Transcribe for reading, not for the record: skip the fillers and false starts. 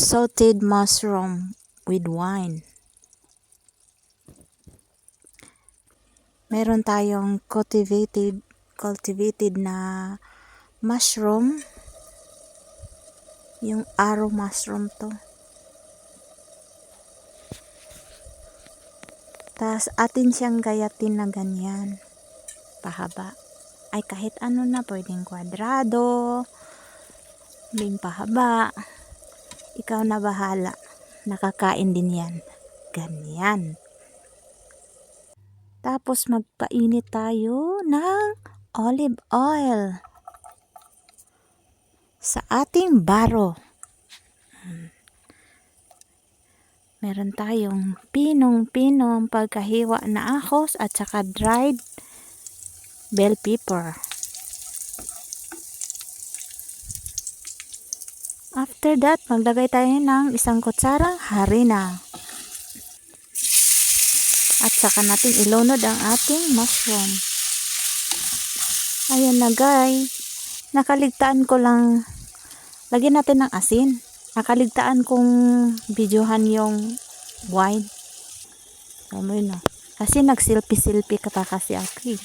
sauteed mushroom with wine. Meron tayong cultivated na mushroom. Yung arrow mushroom to. Tapos atin siyang gayatin na ganyan. Pahaba. Ay kahit ano na, pwedeng kwadrado, pwedeng pahaba. Ikaw na bahala. Nakakain din yan. Ganyan. Tapos magpainit tayo ng olive oil sa ating baro. Meron tayong pinong-pinong pagkahiwa na ahos at saka dried bell pepper. After that, maglagay tayo ng isang kutsarang harina. At saka natin ilunod ang ating mushroom. Ayan na guys. Nakaligtaan ko lang. Lagyan natin ng asin. Nakaligtaan kong videohan yung wine. Alam mo yun no? Kasi nagsilpi-silpi ka pa kasi ako eh.